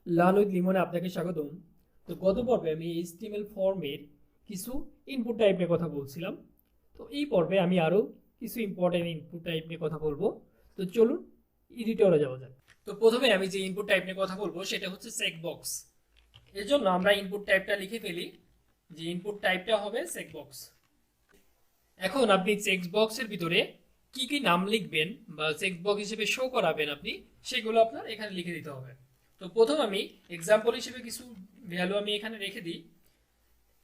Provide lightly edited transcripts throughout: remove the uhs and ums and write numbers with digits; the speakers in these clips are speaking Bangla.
লার্ন উইথ লিমনে আপনাকে স্বাগতম। তো গত পর্বে আমি HTML ফর্মের কিছু ইনপুট টাইপ নিয়ে কথা বলছিলাম। তো এই পর্বে আমি আরও কিছু ইম্পর্টেন্ট ইনপুট টাইপ নিয়ে কথা বলবো। তো চলুন এডিটরে যাওয়া যাক। তো প্রথমে আমি যে ইনপুট টাইপ নিয়ে কথা বলবো সেটা হচ্ছে চেকবক্স। এর জন্য আমরা ইনপুট টাইপটা লিখে ফেলি যে ইনপুট টাইপটা হবে চেকবক্স। এখন আপনি চেকবক্সের ভিতরে কি কি নাম লিখবেন বা চেকবক্স হিসেবে শো করাবেন আপনি সেগুলো আপনার এখানে লিখে দিতে হবে। তো প্রথম আমি এক্সাম্পল হিসেবে কিছু ভ্যালু আমি এখানে রেখে দিই।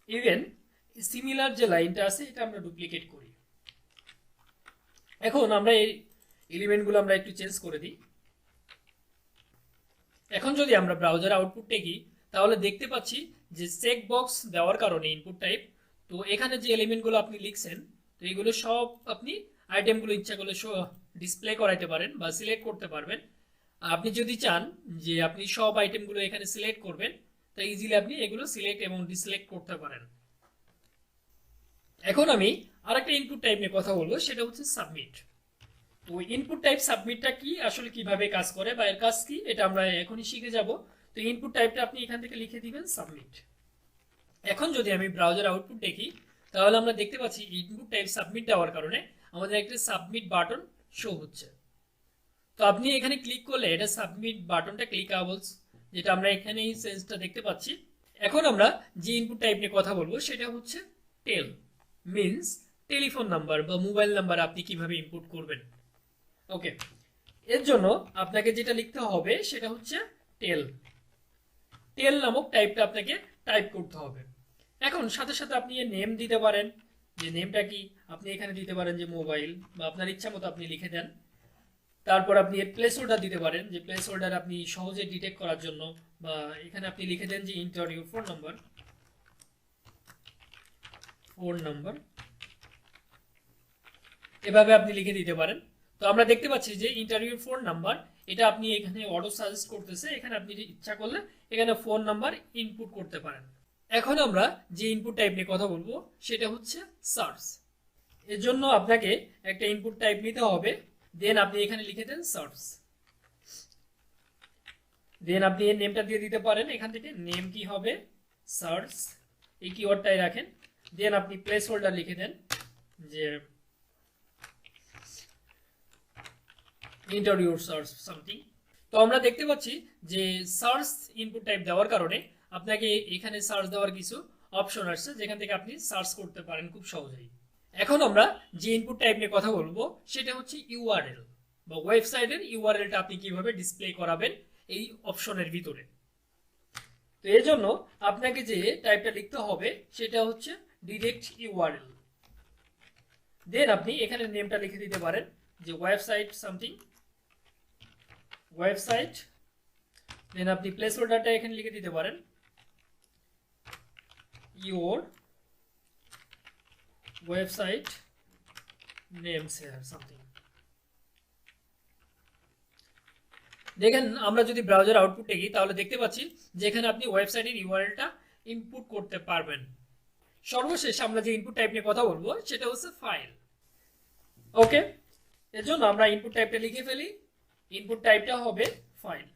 ইভেন সিমিলার যে লাইনটা আছে এটা আমরা ডুপ্লিকেট করি। এখন আমরা এই এলিমেন্টগুলো আমরা একটু চেঞ্জ করে দিই। এখন যদি আমরা ব্রাউজার আউটপুট দেখি তাহলে দেখতে পাচ্ছি যে চেক বক্স দেওয়ার কারণে ইনপুট টাইপ, তো এখানে যে এলিমেন্টগুলো আপনি লিখছেন তো এগুলো সব আপনি আইটেমগুলো ইচ্ছা করলে ডিসপ্লে করাইতে পারেন বা সিলেক্ট করতে পারবেন। আপনি যদি চান যে আপনি সব আইটেমগুলো এখানে সিলেক্ট করবেন তো ইজিলি আপনি এগুলো সিলেক্ট এবং ডিসিলেক্ট করতে পারেন। এখন আমি আরেকটা ইনপুট টাইপ নিয়ে কথা বলবো, সেটা হচ্ছে সাবমিট। তো ইনপুট টাইপ সাবমিটটা কি, আসলে কিভাবে কাজ করে বা এর কাজ কি, এটা আমরা এখনই শিখে যাব। তো ইনপুট টাইপটা আপনি এখান থেকে লিখে দিবেন সাবমিট। এখন যদি আমি ব্রাউজার আউটপুট দেখি তাহলে আমরা দেখতে পাচ্ছি ইনপুট টাইপ সাবমিট দেওয়ার কারণে আমাদের একটা সাবমিট বাটন শো হচ্ছে। তো আপনি এখানে ক্লিক করলে এটা সাবমিট বাটনটা ক্লিকাবলস, যেটা আমরা এখানে এই সেন্সটা দেখতে পাচ্ছি। এখন আমরা যে ইনপুট টাইপ নিয়ে কথা বলবো সেটা হচ্ছে টেল, মিন্স টেলিফোন নাম্বার বা মোবাইল নাম্বার আপনি কিভাবে ইনপুট করবেন। ওকে, এর জন্য আপনাকে যেটা লিখতে হবে সেটা হচ্ছে টেল। টেল নামক টাইপটা আপনাকে টাইপ করতে হবে। এখন সাথে সাথে আপনি এর নেম দিতে পারেন, যে নেমটা কি আপনি এখানে দিতে পারেন যে মোবাইল, বা আপনার ইচ্ছা মতো আপনি লিখে দেন। তারপর আপনি এর প্লেস হোল্ডার দিতে পারেন, যে প্লেস হোল্ডার আপনি সহজে ডিটেক্ট করার জন্য, বা এখানে আপনি লিখে দেন যে ইন্টার ইউর ফোন নাম্বার, এভাবে আপনি লিখে দিতে পারেন। তো আমরা দেখতে পাচ্ছি যে ইন্টারভিউ ফোন নাম্বার এটা আপনি এখানে অটো সাজেস্ট করতেছে, এখানে আপনি ইচ্ছা করলে এখানে ফোন নাম্বার ইনপুট করতে পারেন। এখন আমরা যে ইনপুট টাইপ নিয়ে কথা বলবো সেটা হচ্ছে সার্চ। এর জন্য আপনাকে একটা ইনপুট টাইপ নিতে হবে, দেন আপনি এখানে লিখে দেন সার্চ। দেন আপনি এর নেমটা দিয়ে দিতে পারেন, এখান থেকে নেম কি হবে সার্চ, এই কিওয়ার্ডটাই রাখেন। দেন আপনি প্লেস হোল্ডার লিখে দেন যে ইন্টারভিউ সার্চ সামথিং। তো আমরা দেখতে পাচ্ছি যে সার্চ ইনপুট টাইপ দেওয়ার কারণে আপনাকে এখানে সার্চ দেওয়ার কিছু অপশন আসছে, যেখান থেকে আপনি সার্চ করতে পারেন খুব সহজেই। এখন আমরা যে ইনপুট টাইপ নিয়ে কথা বলবো সেটা হচ্ছে ইউআরএল বা ওয়েবসাইটের ইউআরএলটা আপনি কিভাবে ডিসপ্লে করাবেন এই অপশনের ভিতরে। তো এর জন্য আপনাকে যে টাইপটা লিখতে হবে সেটা হচ্ছে ডিরেক্ট ইউআরএল। দেন আপনি এখানে নেমটা লিখে দিতে পারেন যে ওয়েবসাইট সামথিং, ওয়েবসাইট। দেন আপনি প্লেস হোল্ডারটা এখানে লিখে দিতে পারেন your website names hear something. দেখেন আমরা যদি ব্রাউজার আউটপুট দেখি তাহলে দেখতে পাচ্ছি যে এখানে আপনি ওয়েবসাইটের ইউআরএলটা ইনপুট করতে পারবেন। সর্বশেষ আমরা যে ইনপুট টাইপ নিয়ে কথা বলবো সেটা হচ্ছে ফাইল। ওকে, এর জন্য আমরা ইনপুট টাইপটা লিখে ফেলি, ইনপুট টাইপটা হবে ফাইল।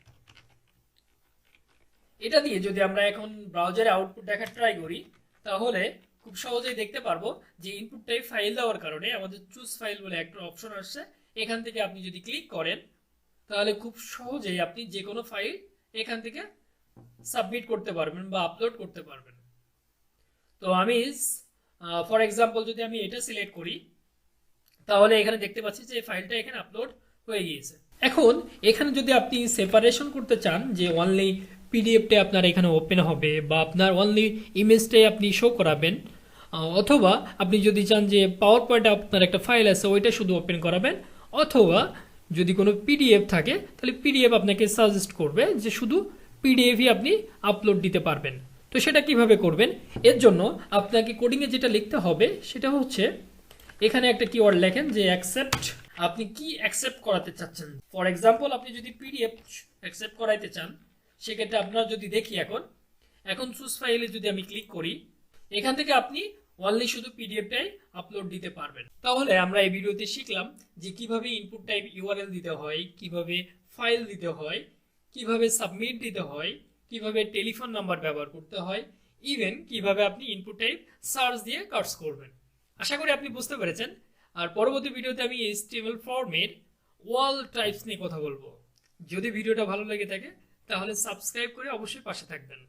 এটা দিয়ে যদি আমরা এখন ব্রাউজারে আউটপুট দেখার ট্রাই করি তাহলে খুব সহজেই দেখতে পারবো যে ইনপুট টাইপ ফাইল দেওয়ার কারণে আমাদের চুজ ফাইল বলে একটা অপশন আসছে। এখান থেকে আপনি যদি ক্লিক করেন তাহলে খুব সহজেই আপনি যে কোনো ফাইল এখান থেকে সাবমিট করতে পারবেন বা আপলোড করতে পারবেন। তো আমি ফর এক্সাম্পল যদি আমি এটা সিলেক্ট করি তাহলে এখানে দেখতে পাচ্ছি যে ফাইলটা এখানে আপলোড হয়ে গিয়েছে। এখন এখানে যদি আপনি সেপারেশন করতে চান যে অনলি পিডিএফটা আপনার এখানে ওপেন হবে বা আপনার অনলি ইমেজটাই আপনি শো করাবেন, অথবা আপনি যদি চান যে পাওয়ার পয়েন্টে আপনার একটা ফাইল আছে ওইটা শুধু ওপেন করাবেন, অথবা যদি কোনো পিডিএফ থাকে তাহলে পিডিএফ আপনাকে সাজেস্ট করবে যে শুধু পিডিএফই আপনি আপলোড দিতে পারবেন। তো সেটা কিভাবে করবেন, এর জন্য আপনাকে কোডিংয়ে যেটা লিখতে হবে সেটা হচ্ছে এখানে একটা কিওয়ার্ড লেখেন যে অ্যাকসেপ্ট। আপনি কি অ্যাকসেপ্ট করাতে চাচ্ছেন। ফর এক্সাম্পল আপনি যদি পিডিএফ অ্যাকসেপ্ট করাইতে চান সেক্ষেত্রে আপনার যদি দেখি এখন চুজ ফাইলে যদি আমি ক্লিক করি এখান থেকে আপনি অনলি শুধু পিডিএফটাই আপলোড দিতে পারবেন। তাহলে আমরা এই ভিডিওতে শিখলাম যে কিভাবে ইনপুট টাইপ ইউআরএল দিতে হয়, কিভাবে ফাইল দিতে হয়, কিভাবে সাবমিট দিতে হয়, কিভাবে টেলিফোন নাম্বার ব্যবহার করতে হয়, ইভেন কিভাবে আপনি ইনপুট টাইপ সার্চ দিয়ে কাটস করবেন। আশা করি আপনি বুঝতে পেরেছেন। আর পরবর্তী ভিডিওতে আমি HTML ফর্মের ওয়াল টাইপস নিয়ে কথা বলবো। যদি ভিডিওটা ভালো লেগে থাকে তাহলে সাবস্ক্রাইব করে অবশ্যই পাশে থাকবেন।